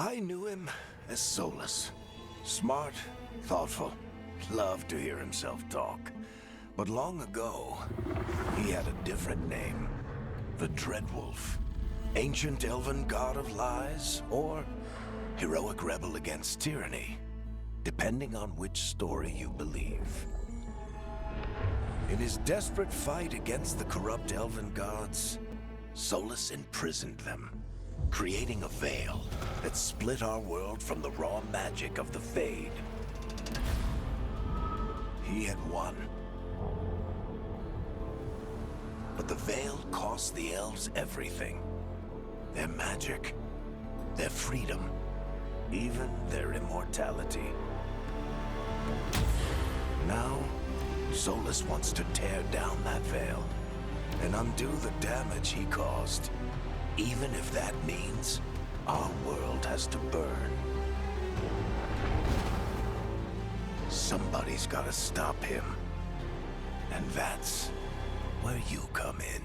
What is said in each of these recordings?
I knew him as Solas. Smart, thoughtful, loved to hear himself talk. But long ago, he had a different name. The Dreadwolf. Ancient elven god of lies, or heroic rebel against tyranny, depending on which story you believe. In his desperate fight against the corrupt elven gods, Solas imprisoned them, creating a veil that split our world from the raw magic of the Fade. He had won. But the veil cost the elves everything. Their magic, their freedom, even their immortality. Now, Solas wants to tear down that veil and undo the damage he caused, even if that means our world has to burn. Somebody's gotta stop him, and that's where you come in.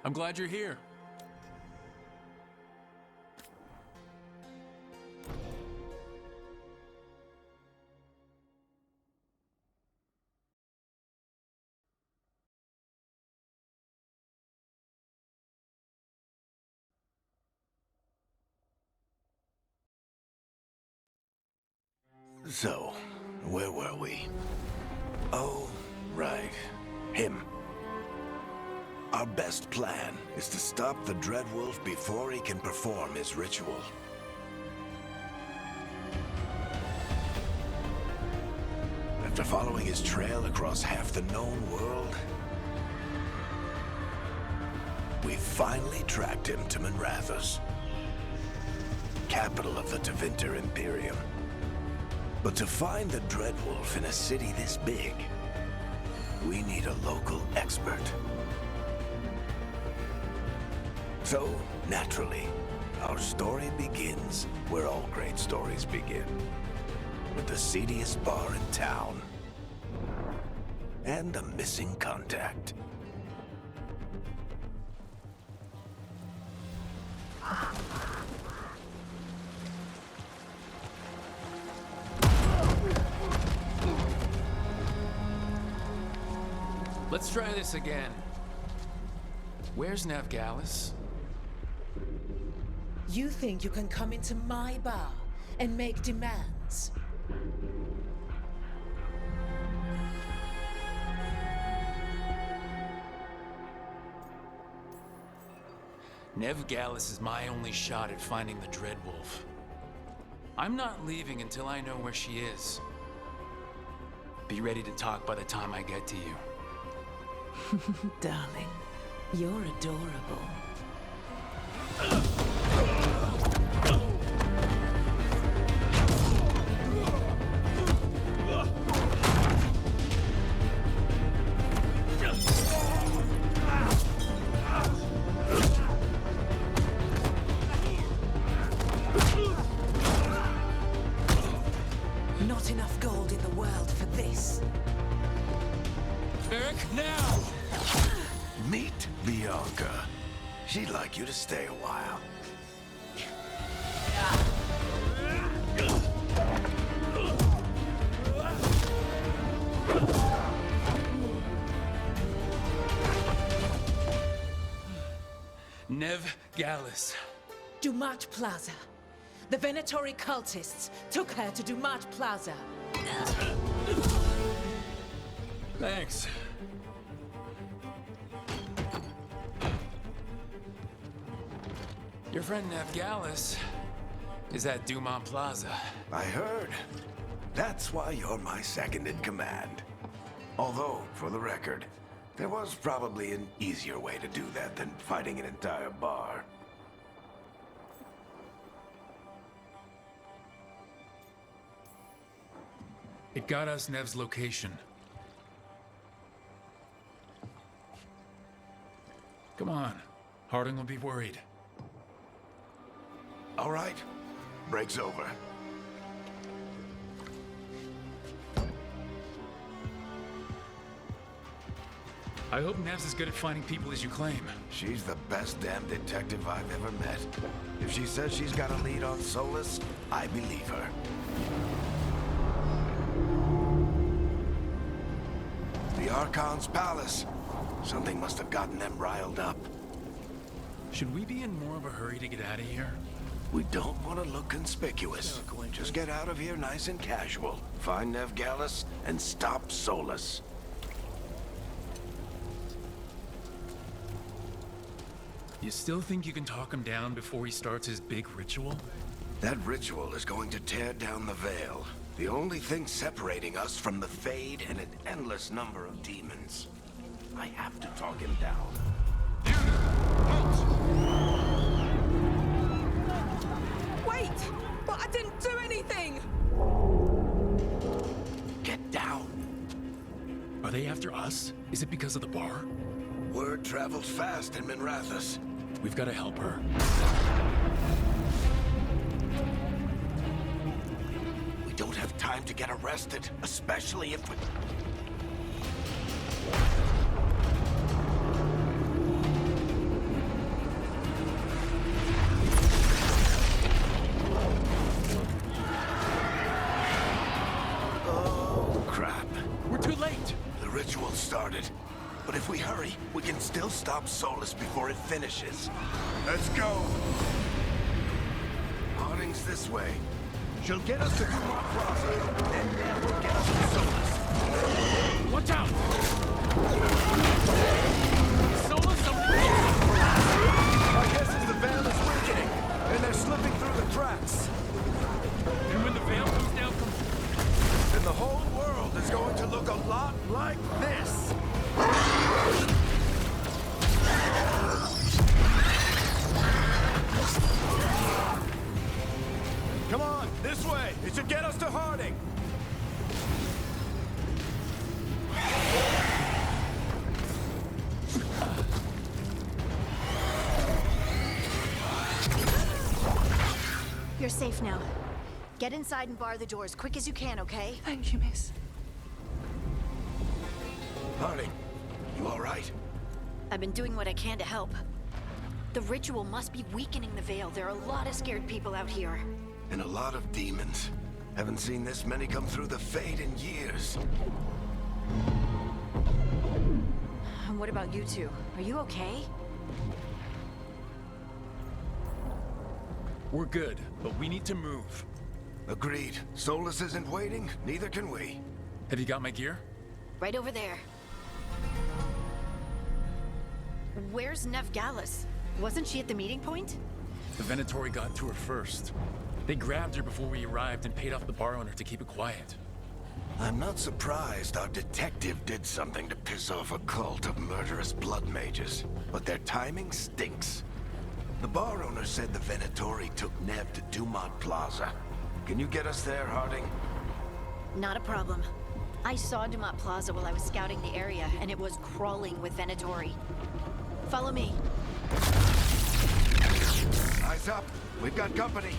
I'm glad you're here. So, where were we? Oh, right. Him. Our best plan is to stop the Dreadwolf before he can perform his ritual. After following his trail across half the known world, we finally tracked him to Minrathous, capital of the Tevinter Imperium. But to find the Dreadwolf in a city this big, we need a local expert. So, naturally, our story begins where all great stories begin. With the seediest bar in town. And a missing contact. Let's try this again. Where's Navgalis? You think you can come into my bar and make demands? Navgalis is my only shot at finding the Dreadwolf. I'm not leaving until I know where she is. Be ready to talk by the time I get to you. Darling, you're adorable. Not enough gold in the world for this. Varric, now! Me? Bianca. She'd like you to stay a while. Nev Gallus. Dumat Plaza. The Venatori cultists took her to Dumat Plaza. Thanks. Your friend Nev Gallus is at Dumont Plaza. I heard. That's why you're my second in command. Although, for the record, there was probably an easier way to do that than fighting an entire bar. It got us Nev's location. Come on. Harding will be worried. All right. Break's over. I hope Nev's as good at finding people as you claim. She's the best damn detective I've ever met. If she says she's got a lead on Solas, I believe her. The Archon's palace. Something must have gotten them riled up. Should we be in more of a hurry to get out of here? We don't want to look conspicuous. Just get out of here nice and casual. Find Nev Gallus and stop Solas. You still think you can talk him down before he starts his big ritual? That ritual is going to tear down the veil. The only thing separating us from the Fade and an endless number of demons. I have to talk him down. Wait! But I didn't do anything! Get down. Are they after us? Is it because of the bar? Word travels fast in Minrathous. We've got to help her. We don't have time to get arrested, especially if we... Oh, crap. We're too late! The ritual started. But if we hurry, we can still stop Solas before it finishes. Let's go! Harding's this way. She'll get us to Dumont Plaza, and then we'll get us to Solas. Watch out! Solas, something! My guess is the veil is weakening, and they're slipping through the cracks. And when the veil comes down Then the whole world is going to look a lot like this. Come on, this way. It should get us to Harding. You're safe now. Get inside and bar the doors quick as you can, okay? Thank you, miss. Harding, you all right? I've been doing what I can to help. The ritual must be weakening the veil. There are a lot of scared people out here. And a lot of demons. Haven't seen this many come through the Fade in years. And what about you two? Are you okay? We're good, but we need to move. Agreed. Solas isn't waiting, neither can we. Have you got my gear? Right over there. Where's Nev Gallus? Wasn't she at the meeting point? The Venatori got to her first. They grabbed her before we arrived and paid off the bar owner to keep it quiet. I'm not surprised our detective did something to piss off a cult of murderous blood mages, but their timing stinks. The bar owner said the Venatori took Nev to Dumont Plaza. Can you get us there, Harding? Not a problem. I saw Dumont Plaza while I was scouting the area, and it was crawling with Venatori. Follow me. Eyes up. We've got company.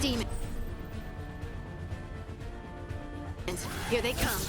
Demon. Here they come.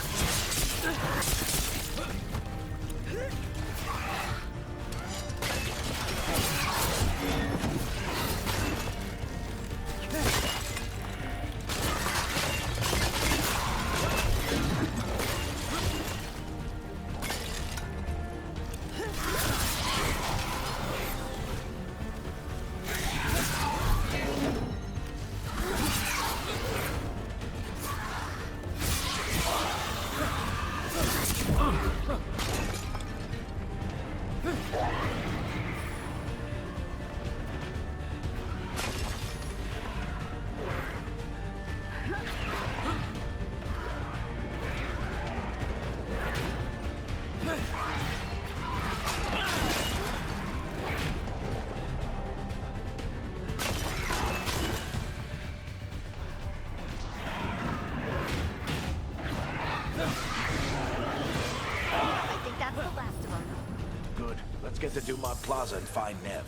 Get to Dumont Plaza and find Nev.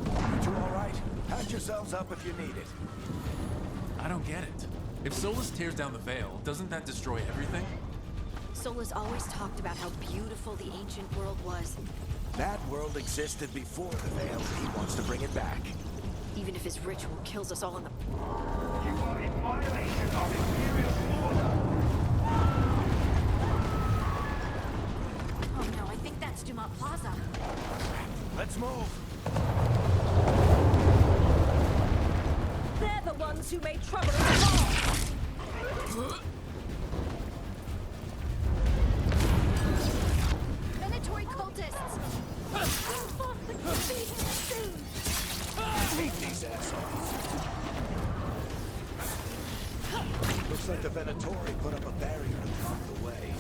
You two all right? Patch yourselves up if you need it. I don't get it. If Solas tears down the Veil, doesn't that destroy everything? Solas always talked about how beautiful the ancient world was. That world existed before the Veil, and he wants to bring it back. Even if his ritual kills us all in the... You are in violation of Imperial order. Oh no, I think that's Dumont Plaza. Let's move. They're the ones who made trouble in the mall. Veilguard cultists! Meet these assholes. Looks like the Venatori put up a barrier to block the way.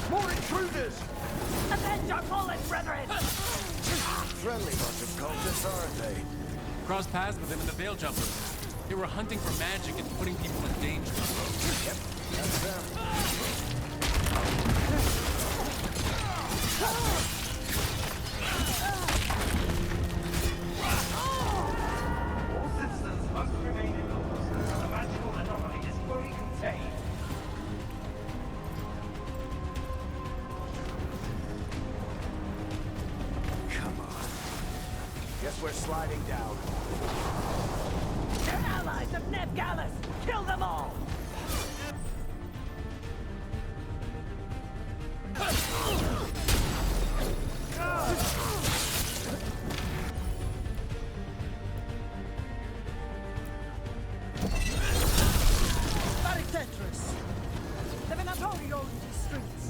More intruders! Avenge our fallen brethren! Friendly bunch of cultists, aren't they? Crossed paths with them in the Veil Jumpers. They were hunting for magic and putting people in danger. Yep, that's them. All citizens must remain indoors. The magical anomaly is fully contained. Come on. Guess we're sliding down. They're allies of Nev Gallus! Kill them all! Varric Tetris! The Venatori rolled into the streets.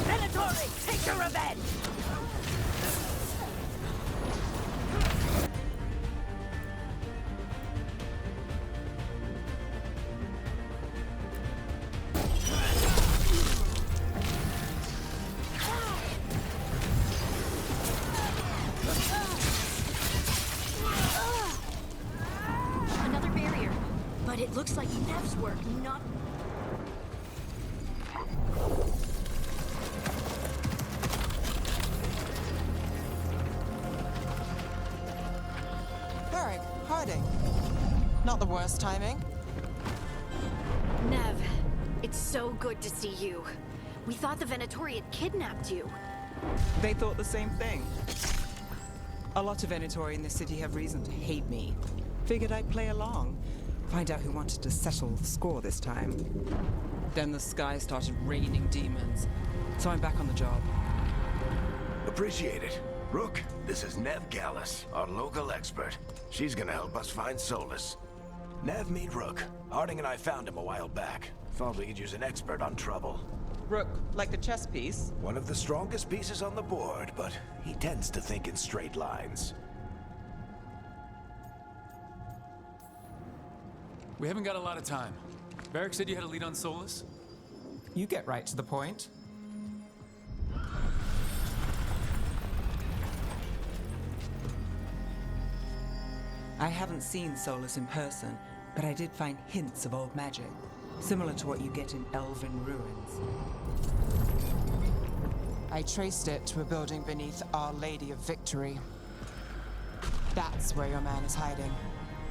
Venatori, take your revenge! Another barrier. But it looks like Nev's work, not... Varric, hiding. Not the worst timing. Nev, it's so good to see you. We thought the Venatori had kidnapped you. They thought the same thing. A lot of Venatori in this city have reason to hate me. Figured I'd play along. Find out who wanted to settle the score this time. Then the sky started raining demons. So I'm back on the job. Appreciate it. Rook, this is Nev Gallus, our local expert. She's gonna help us find Solas. Nev, meet Rook. Harding and I found him a while back. Thought we could use an expert on trouble. Rook, like the chess piece? One of the strongest pieces on the board, but he tends to think in straight lines. We haven't got a lot of time. Varric said you had a lead on Solas? You get right to the point. I haven't seen Solas in person, but I did find hints of old magic, similar to what you get in elven ruins. I traced it to a building beneath Our Lady of Victory. That's where your man is hiding.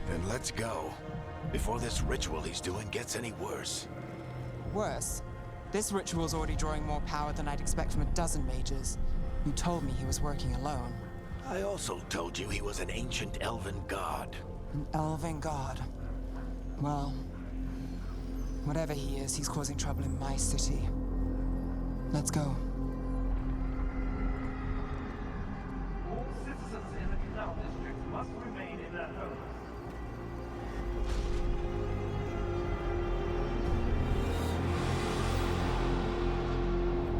Then let's go, before this ritual he's doing gets any worse. Worse, this ritual's already drawing more power than I'd expect from a dozen mages. You told me he was working alone. I also told you he was an ancient elven god. An elven god. Well, whatever he is, he's causing trouble in my city. Let's go. All citizens in the Canal District must remain in their homes.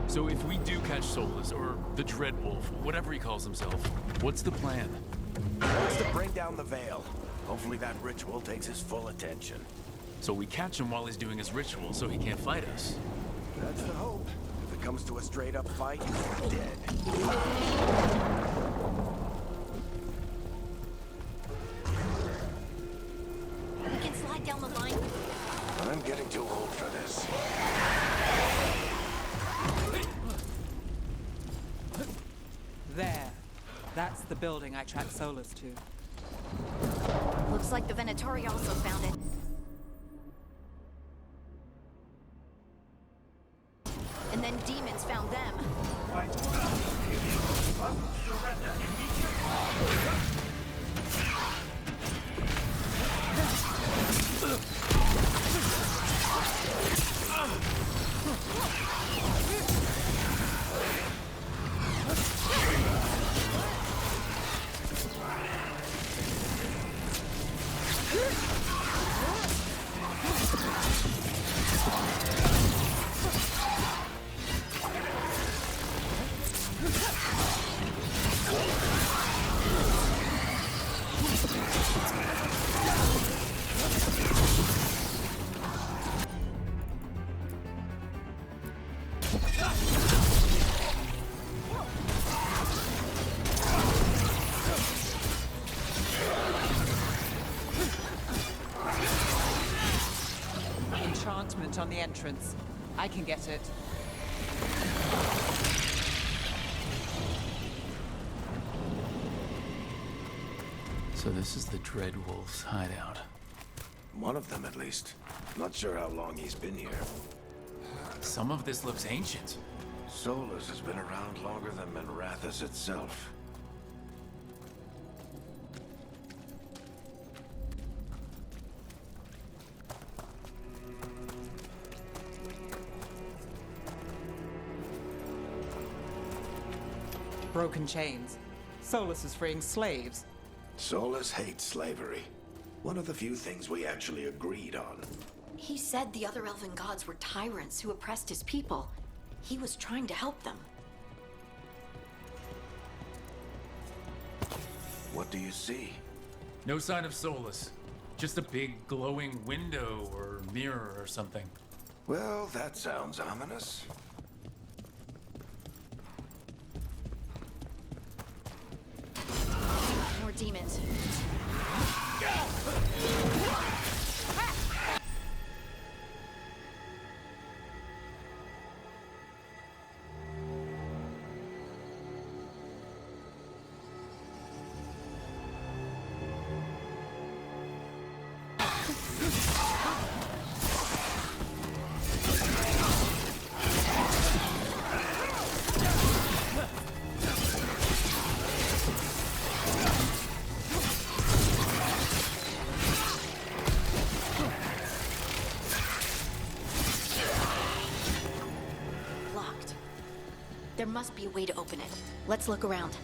So if we do catch Solas, or the Dreadwolf, whatever he calls himself, what's the plan? He wants to bring down the Veil. Hopefully that ritual takes his full attention. So we catch him while he's doing his ritual so he can't fight us. That's the hope. If it comes to a straight-up fight, we're dead. We can slide down the line. I'm getting too old for this. There. That's the building I tracked Solas to. Looks like the Venatori also found it. And then demons found them. By order, aliens must surrender immediately. Enchantment on the entrance. I can get it. So this is the Dreadwolf's hideout. One of them, at least. Not sure how long he's been here. Some of this looks ancient. Solas has been around longer than Manrathus itself. Broken chains. Solas is freeing slaves. Solas hates slavery. One of the few things we actually agreed on. He said the other elven gods were tyrants who oppressed his people. He was trying to help them. What do you see? No sign of Solas. Just a big glowing window or mirror or something. Well, that sounds ominous. More demons. Locked. There must be a way to open it. Let's look around.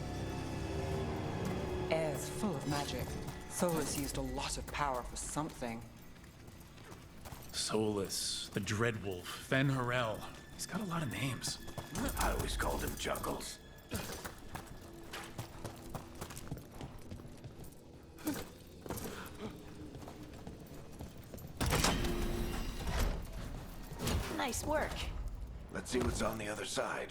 Air's full of magic. Solas used a lot of power for something. Solas, the Dreadwolf, Fen Harel. He's got a lot of names. I always called him Chuckles. Nice work. Let's see what's on the other side.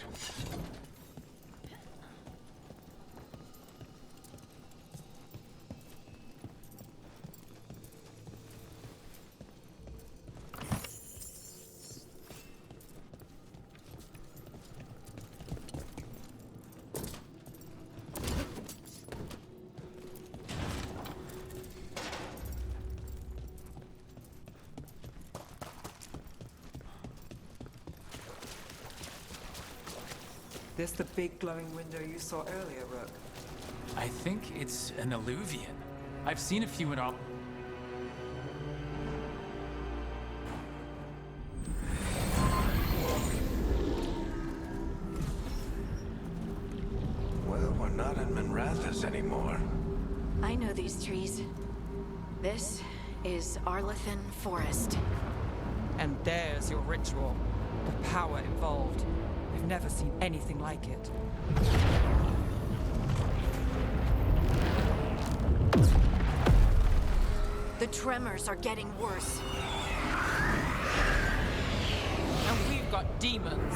This the big glowing window you saw earlier, Rook? I think it's an alluvian. I've seen a few in all... Well, we're not in Minrathous anymore. I know these trees. This is Arlathan Forest. And there's your ritual. The power involved. I've never seen anything like it. The tremors are getting worse. And we've got demons.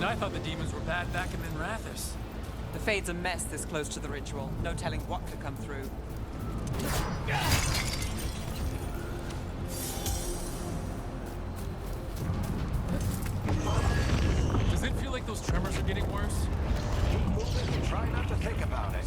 I thought the demons were bad back in Minrathous. The Fade's a mess this close to the ritual. No telling what could come through. Does it feel like those tremors are getting worse? Keep moving and try not to think about it.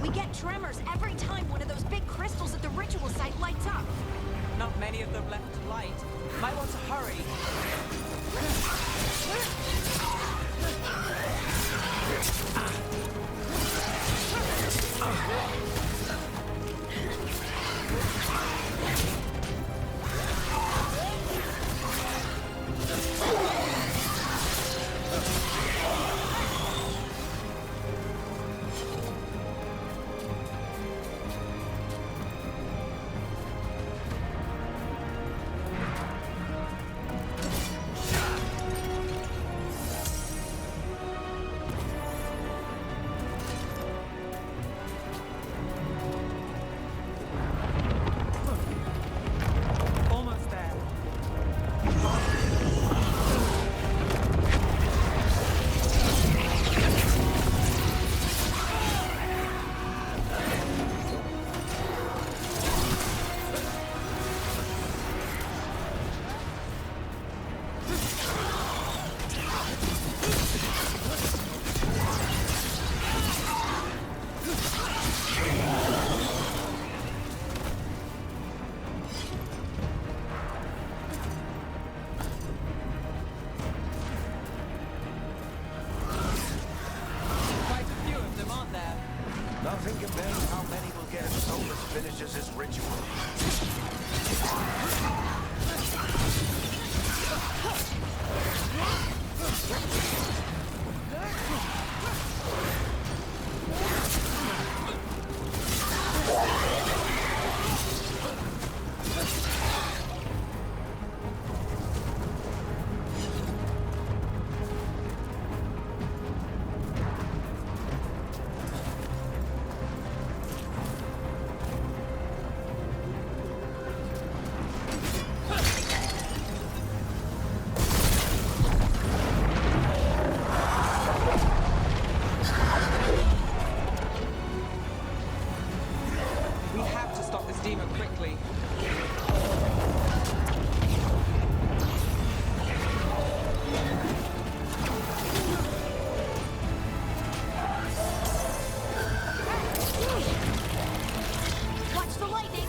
We get tremors every time one of those big crystals at the ritual site lights up. Not many of them left to light. Might want to hurry. Almost there. Quite a few of them, aren't there? Nothing compared to how many will get if Solas finishes his ritual. We have to stop this demon quickly. Watch the lightning!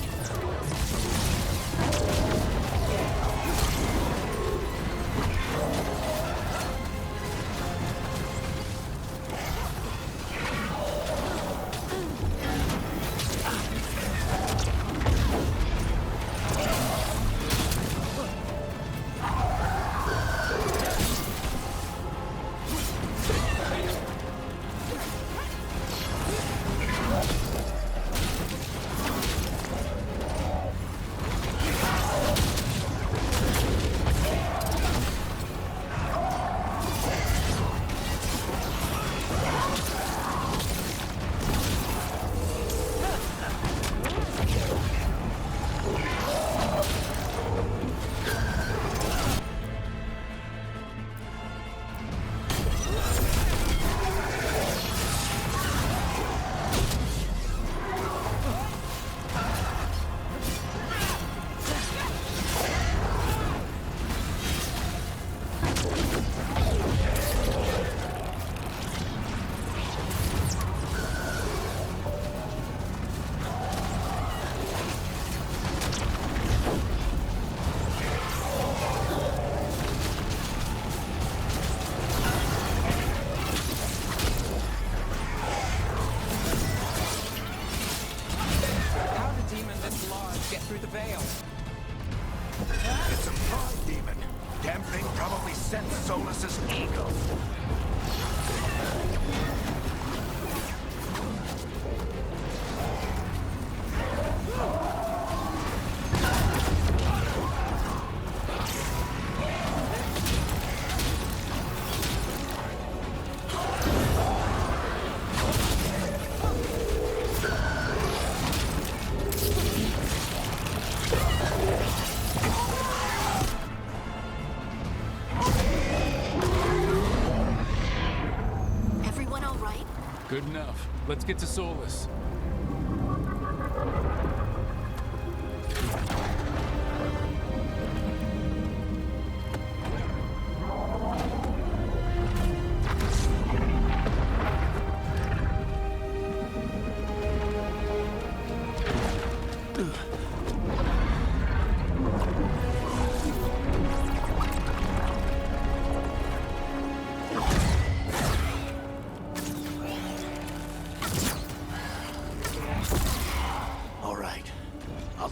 Through the veil. It's a pride demon. Damn thing probably sent Solas's ego. Good enough. Let's get to Solas.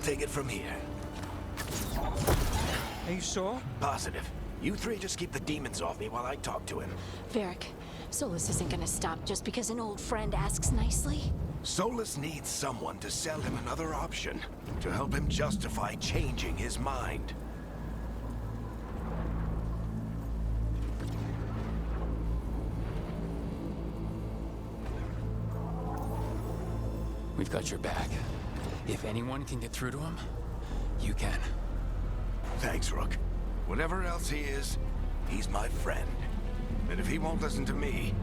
Take it from here. Are you sure? Positive. You three just keep the demons off me while I talk to him. Varric, Solas isn't gonna stop just because an old friend asks nicely. Solas needs someone to sell him another option, to help him justify changing his mind. We've got your back. If anyone can get through to him, you can. Thanks, Rook. Whatever else he is, he's my friend. And if he won't listen to me,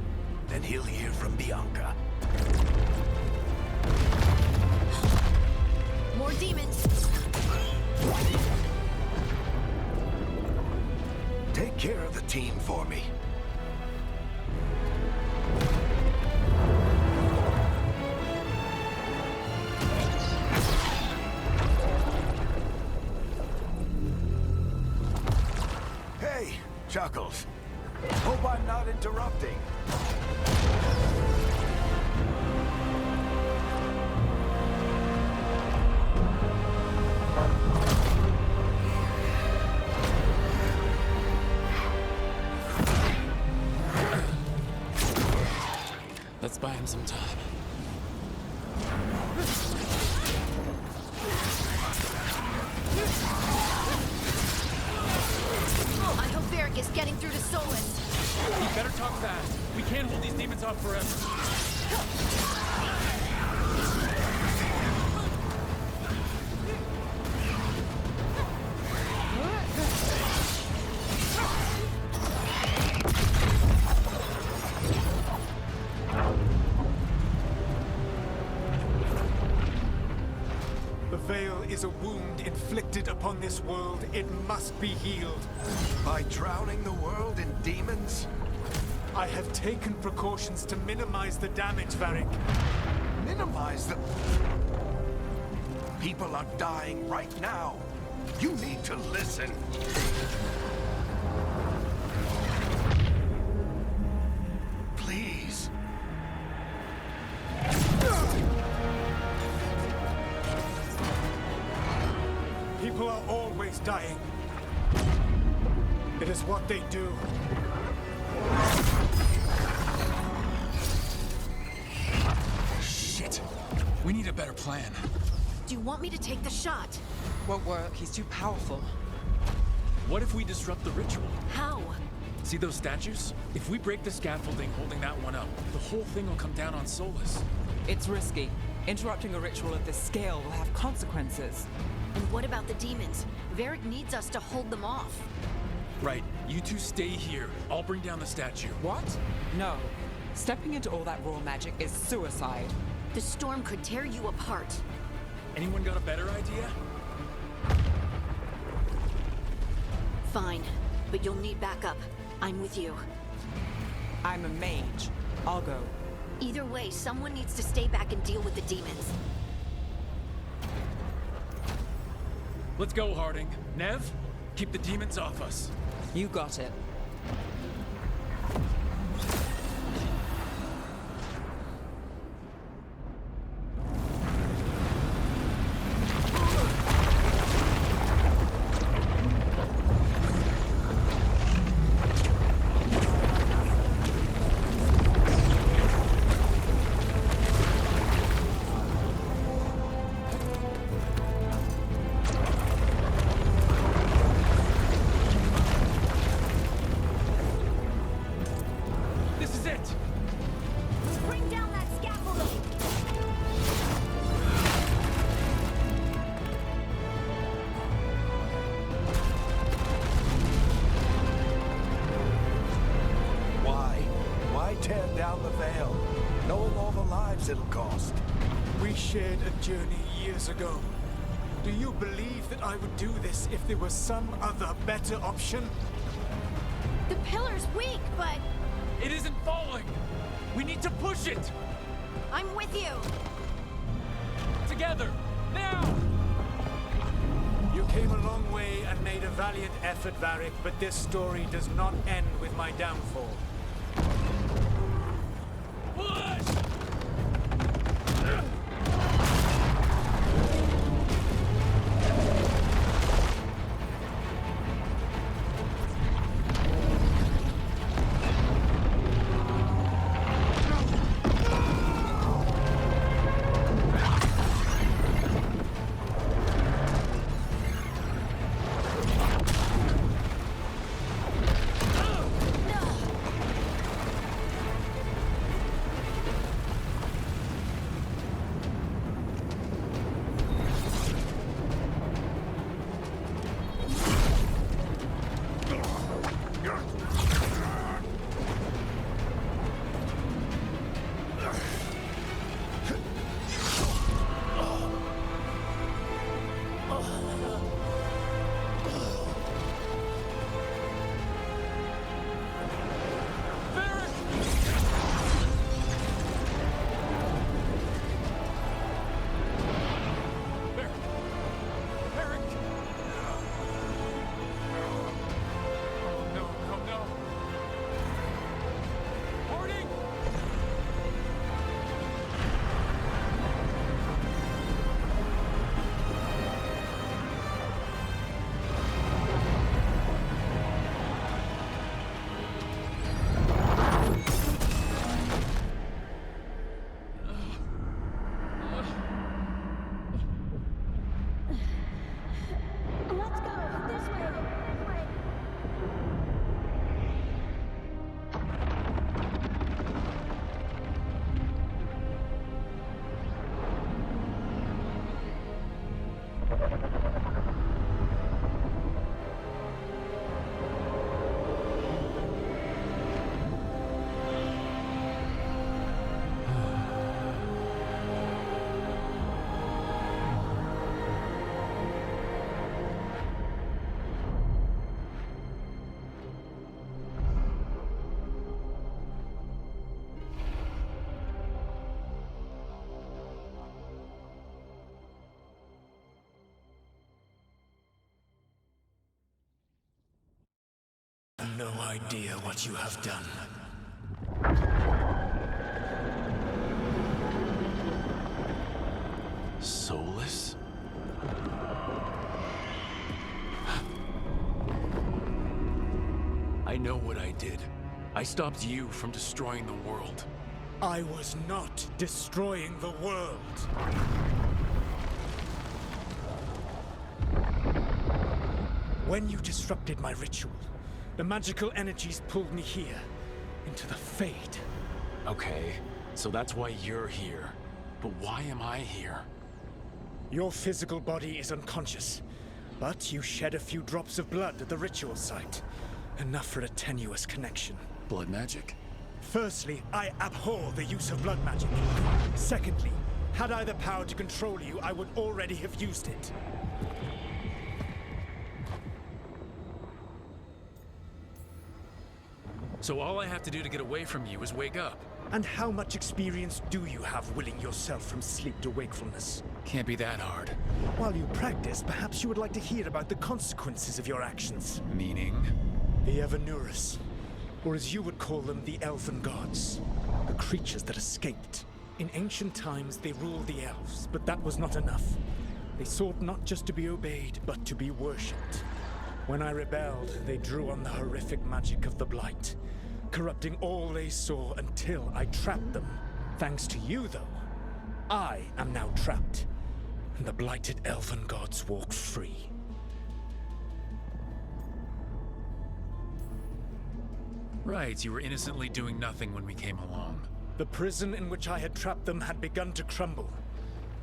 then he'll hear from Bianca. More demons! Take care of the team for me. Chuckles. Hope I'm not interrupting. Let's buy him some time. I hope Varric is getting through to Solas. You better talk fast. We can't hold these demons off forever. Veil is a wound inflicted upon this world. It must be healed. By drowning the world in demons? I have taken precautions to minimize the damage, Varric. Minimize the... People are dying right now. You need to listen. Please. People are always dying. It is what they do. Shit. We need a better plan. Do you want me to take the shot? Won't work. He's too powerful. What if we disrupt the ritual? How? See those statues? If we break the scaffolding holding that one up, the whole thing will come down on Solas. It's risky. Interrupting a ritual of this scale will have consequences. And what about the demons? Varric needs us to hold them off. Right, you two stay here. I'll bring down the statue. What? No. Stepping into all that raw magic is suicide. The storm could tear you apart. Anyone got a better idea? Fine, but you'll need backup. I'm with you. I'm a mage. I'll go. Either way, someone needs to stay back and deal with the demons. Let's go, Harding. Nev, keep the demons off us. You got it. Bring down that scaffolding! Why tear down the Veil? Knowing all the lives it'll cost. We shared a journey years ago. Do you believe that I would do this if there was some other better option? The pillar's weak, but It isn't falling! We need to push it! I'm with you! Together! Now! You came a long way and made a valiant effort, Varric, but this story does not end with my downfall. Push! no idea what you have done. Solas? I know what I did. I stopped you from destroying the world. I was not destroying the world. When you disrupted my ritual, the magical energies pulled me here, into the Fade. Okay, so that's why you're here. But why am I here? Your physical body is unconscious, but you shed a few drops of blood at the ritual site. Enough for a tenuous connection. Blood magic? Firstly, I abhor the use of blood magic. Secondly, had I the power to control you, I would already have used it. So all I have to do to get away from you is wake up. And how much experience do you have willing yourself from sleep to wakefulness? Can't be that hard. While you practice, perhaps you would like to hear about the consequences of your actions. Meaning? The Evanurus, or as you would call them, the Elven Gods. The creatures that escaped. In ancient times, they ruled the elves, but that was not enough. They sought not just to be obeyed, but to be worshipped. When I rebelled, they drew on the horrific magic of the Blight, corrupting all they saw until I trapped them. Thanks to you, though, I am now trapped, and the blighted Elven Gods walk free. Right, you were innocently doing nothing when we came along. The prison in which I had trapped them had begun to crumble.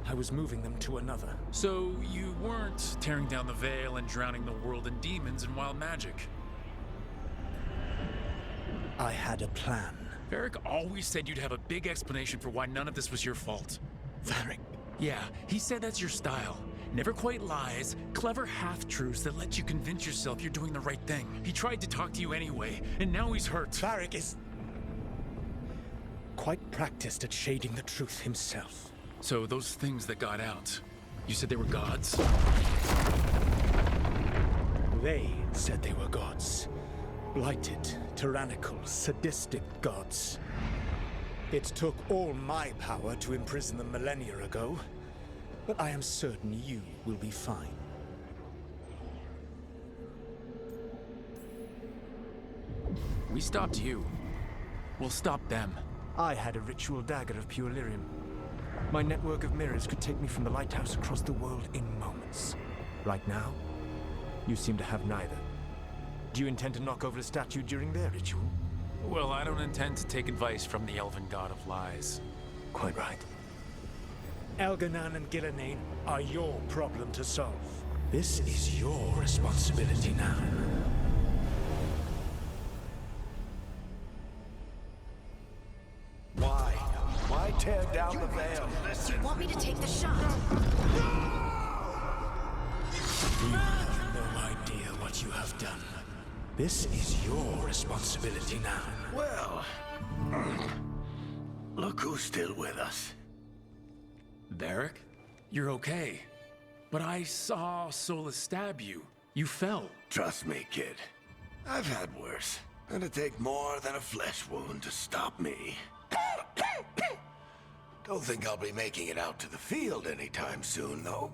I was moving them to another. So you weren't tearing down the veil and drowning the world in demons and wild magic? I had a plan. Varric always said you'd have a big explanation for why none of this was your fault. Varric? Yeah, he said that's your style. Never quite lies, clever half-truths that let you convince yourself you're doing the right thing. He tried to talk to you anyway, and now he's hurt. Varric is quite practiced at shading the truth himself. So those things that got out, you said they were gods? They said they were gods. Blighted, tyrannical, sadistic gods. It took all my power to imprison them millennia ago, but I am certain you will be fine. We stopped you. We'll stop them. I had a ritual dagger of pure lyrium. My network of mirrors could take me from the lighthouse across the world in moments. Right now, you seem to have neither. Do you intend to knock over a statue during their ritual? Well, I don't intend to take advice from the Elven God of Lies. Quite right. Elganan and Gillenane are your problem to solve. This is your responsibility now. Why? Why tear down the veil? Do you want me to take the shot? You have no idea what you have done. This is your responsibility now. Well, look who's still with us. Varric? You're okay. But I saw Solas stab you. You fell. Trust me, kid. I've had worse. It'll take more than a flesh wound to stop me. Don't think I'll be making it out to the field anytime soon, though.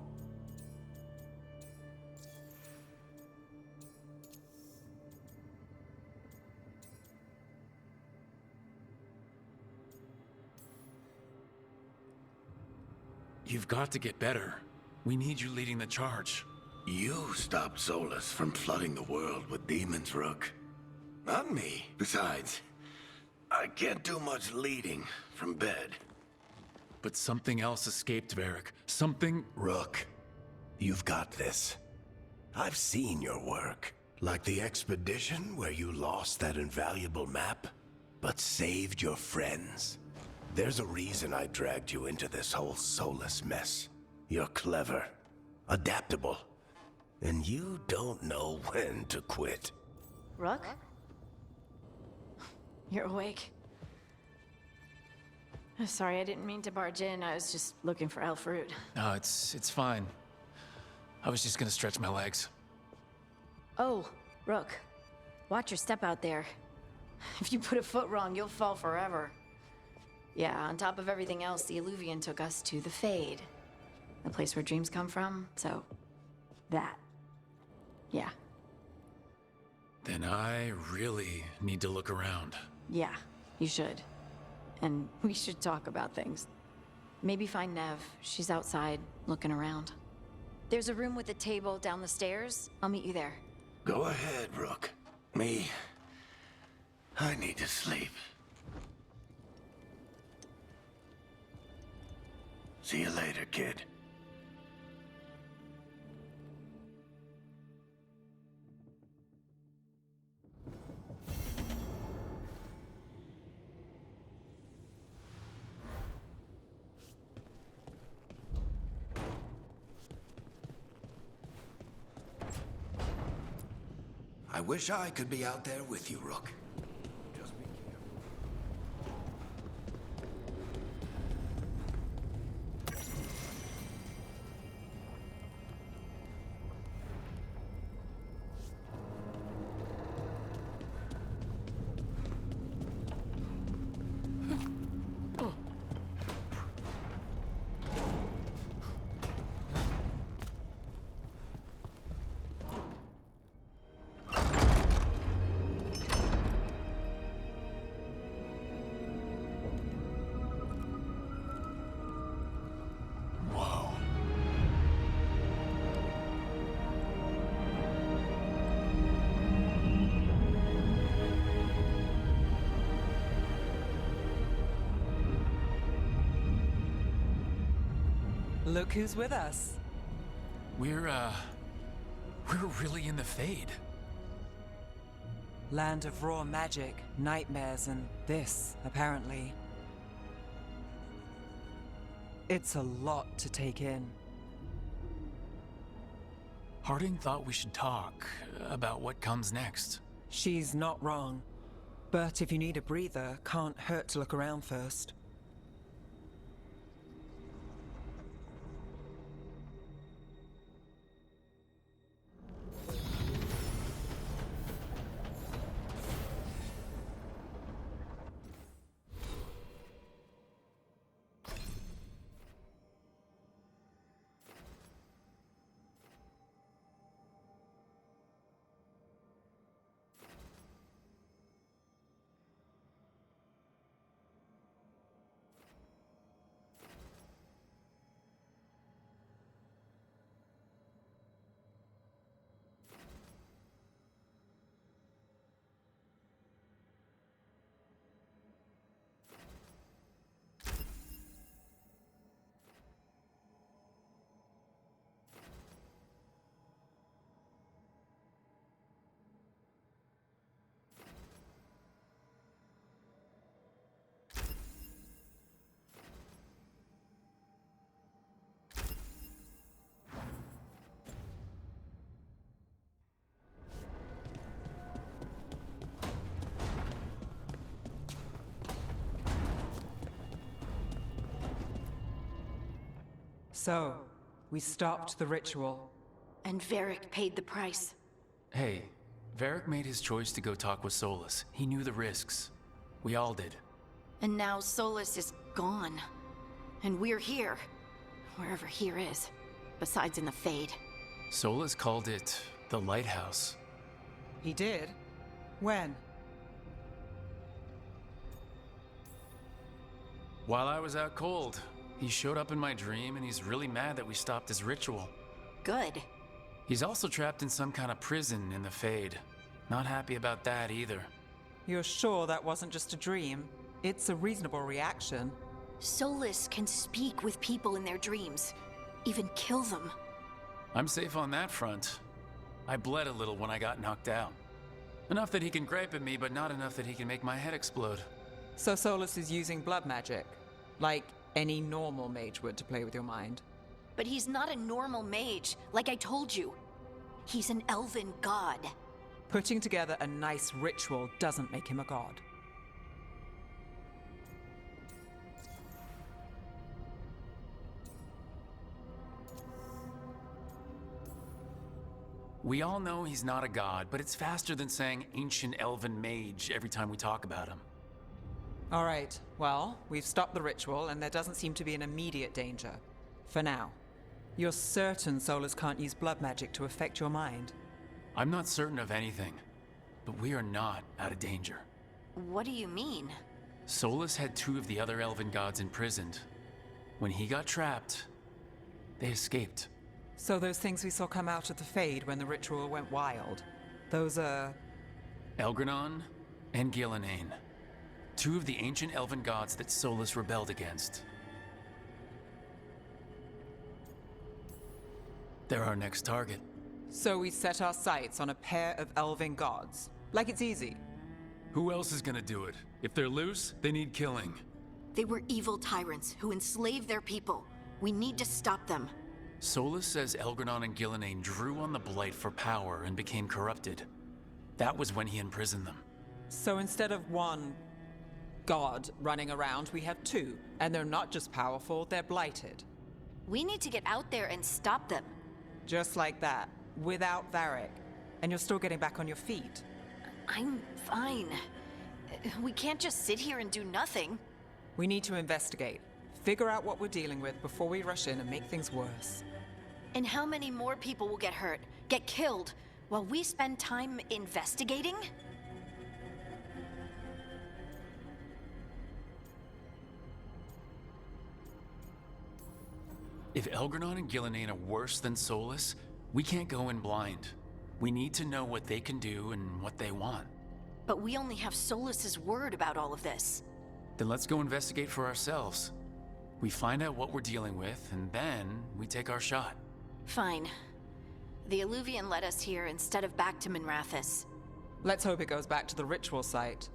You've got to get better. We need you leading the charge. You stopped Solas from flooding the world with demons, Rook. Not me. Besides, I can't do much leading from bed. But something else escaped, Varric. Something... Rook, you've got this. I've seen your work. Like the expedition where you lost that invaluable map, but saved your friends. There's a reason I dragged you into this whole Solas mess. You're clever, adaptable, and you don't know when to quit. Rook? You're awake. Sorry, I didn't mean to barge in. I was just looking for elf fruit. No, it's fine. I was just gonna stretch my legs. Oh, Rook. Watch your step out there. If you put a foot wrong, you'll fall forever. Yeah, on top of everything else, the Illuvian took us to the Fade. The place where dreams come from, so... that. Yeah. Then I really need to look around. Yeah, you should. And we should talk about things. Maybe find Nev. She's outside, looking around. There's a room with a table down the stairs. I'll meet you there. Go ahead, Rook. Me, I need to sleep. See you later, kid. I wish I could be out there with you, Rook. Just be careful. Look who's with us. We're really in the Fade. Land of raw magic, nightmares, and this, apparently. It's a lot to take in. Harding thought we should talk about what comes next. She's not wrong. But if you need a breather, can't hurt to look around first. So, we stopped the ritual. And Varric paid the price. Hey, Varric made his choice to go talk with Solas. He knew the risks. We all did. And now Solas is gone. And we're here. Wherever here is. Besides in the Fade. Solas called it the Lighthouse. He did? When? While I was out cold, he showed up in my dream and he's really mad that we stopped his ritual. Good. He's also trapped in some kind of prison in the Fade. Not happy about that either. You're sure that wasn't just a dream? It's a reasonable reaction. Solas can speak with people in their dreams. Even kill them. I'm safe on that front. I bled a little when I got knocked out. Enough that he can gripe at me, but not enough that he can make my head explode. So Solas is using blood magic? Like any normal mage would to play with your mind? But he's not a normal mage, like I told you. He's an elven god. Putting together a nice ritual doesn't make him a god. We all know he's not a god, but it's faster than saying ancient elven mage every time we talk about him. All right, well, we've stopped the ritual, and there doesn't seem to be an immediate danger. For now. You're certain Solas can't use blood magic to affect your mind? I'm not certain of anything, but we are not out of danger. What do you mean? Solas had 2 of the other elven gods imprisoned. When he got trapped, they escaped. So those things we saw come out of the Fade when the ritual went wild, those are... Elgranon and Gillenane. 2 of the ancient elven gods that Solas rebelled against. They're our next target. So we set our sights on a pair of elven gods. Like it's easy. Who else is gonna do it? If they're loose, they need killing. They were evil tyrants who enslaved their people. We need to stop them. Solas says Elgranon and Gillenane drew on the Blight for power and became corrupted. That was when he imprisoned them. So instead of one god running around, we have 2. And they're not just powerful, they're blighted. We need to get out there and stop them. Just like that, without Varric. And you're still getting back on your feet. I'm fine. We can't just sit here and do nothing. We need to investigate. Figure out what we're dealing with before we rush in and make things worse. And how many more people will get hurt, get killed, while we spend time investigating? If Elgranon and Gillenane are worse than Solas, we can't go in blind. We need to know what they can do and what they want. But we only have Solas's word about all of this. Then let's go investigate for ourselves. We find out what we're dealing with, and then we take our shot. Fine. The Illuvian led us here instead of back to Minrathous. Let's hope it goes back to the ritual site.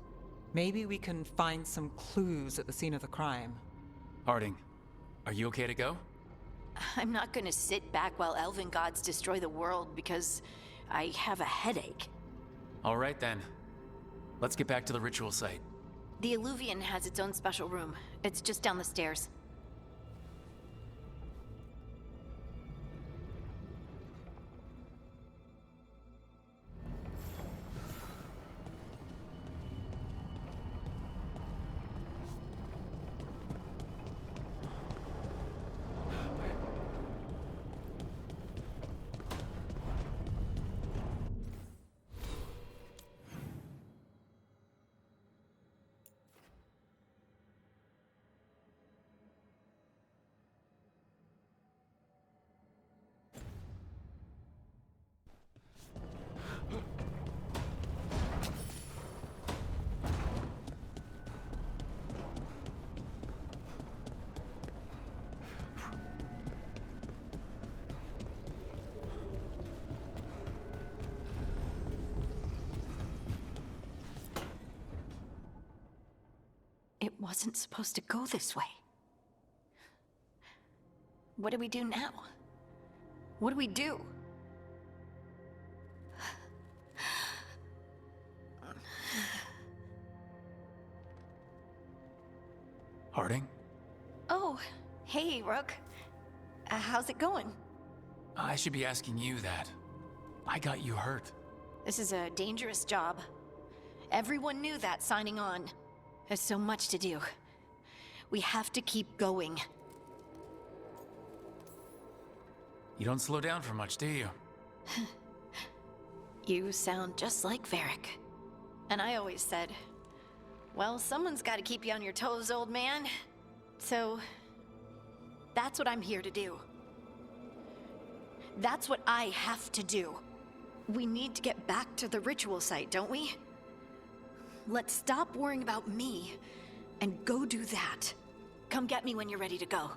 Maybe we can find some clues at the scene of the crime. Harding, are you okay to go? I'm not gonna sit back while elven gods destroy the world because I have a headache. All right then. Let's get back to the ritual site. The Illuvian has its own special room. It's just down the stairs. It wasn't supposed to go this way. What do we do now? What do we do? Harding? Oh, hey, Rook. How's it going? I should be asking you that. I got you hurt. This is a dangerous job. Everyone knew that signing on. There's so much to do. We have to keep going. You don't slow down for much, do you? You sound just like Varric. And I always said, well, someone's got to keep you on your toes, old man. So, that's what I'm here to do. That's what I have to do. We need to get back to the ritual site, don't we? Let's stop worrying about me and go do that. Come get me when you're ready to go.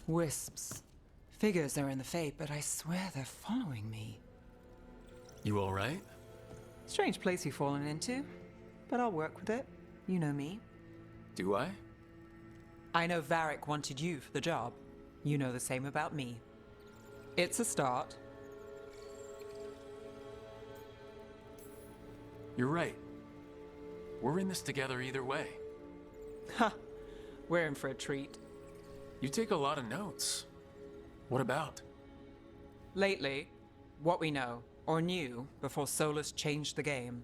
Wisps. Figures they're in the Fate, but I swear they're following me. You all right? Strange place you've fallen into, but I'll work with it. You know me. Do I? I know Varric wanted you for the job. You know the same about me. It's a start. You're right. We're in this together either way. Ha! We're in for a treat. You take a lot of notes. What about? Lately, what we know, or knew, before Solas changed the game.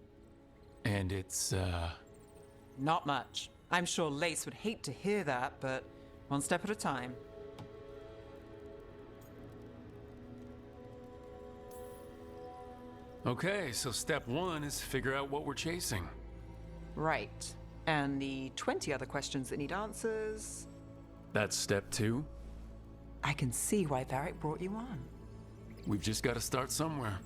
And it's, Not much. I'm sure Lace would hate to hear that, but one step at a time. Okay, so step one is figure out what we're chasing. Right. And the 20 other questions that need answers... That's step two. I can see why Varric brought you on. We've just got to start somewhere.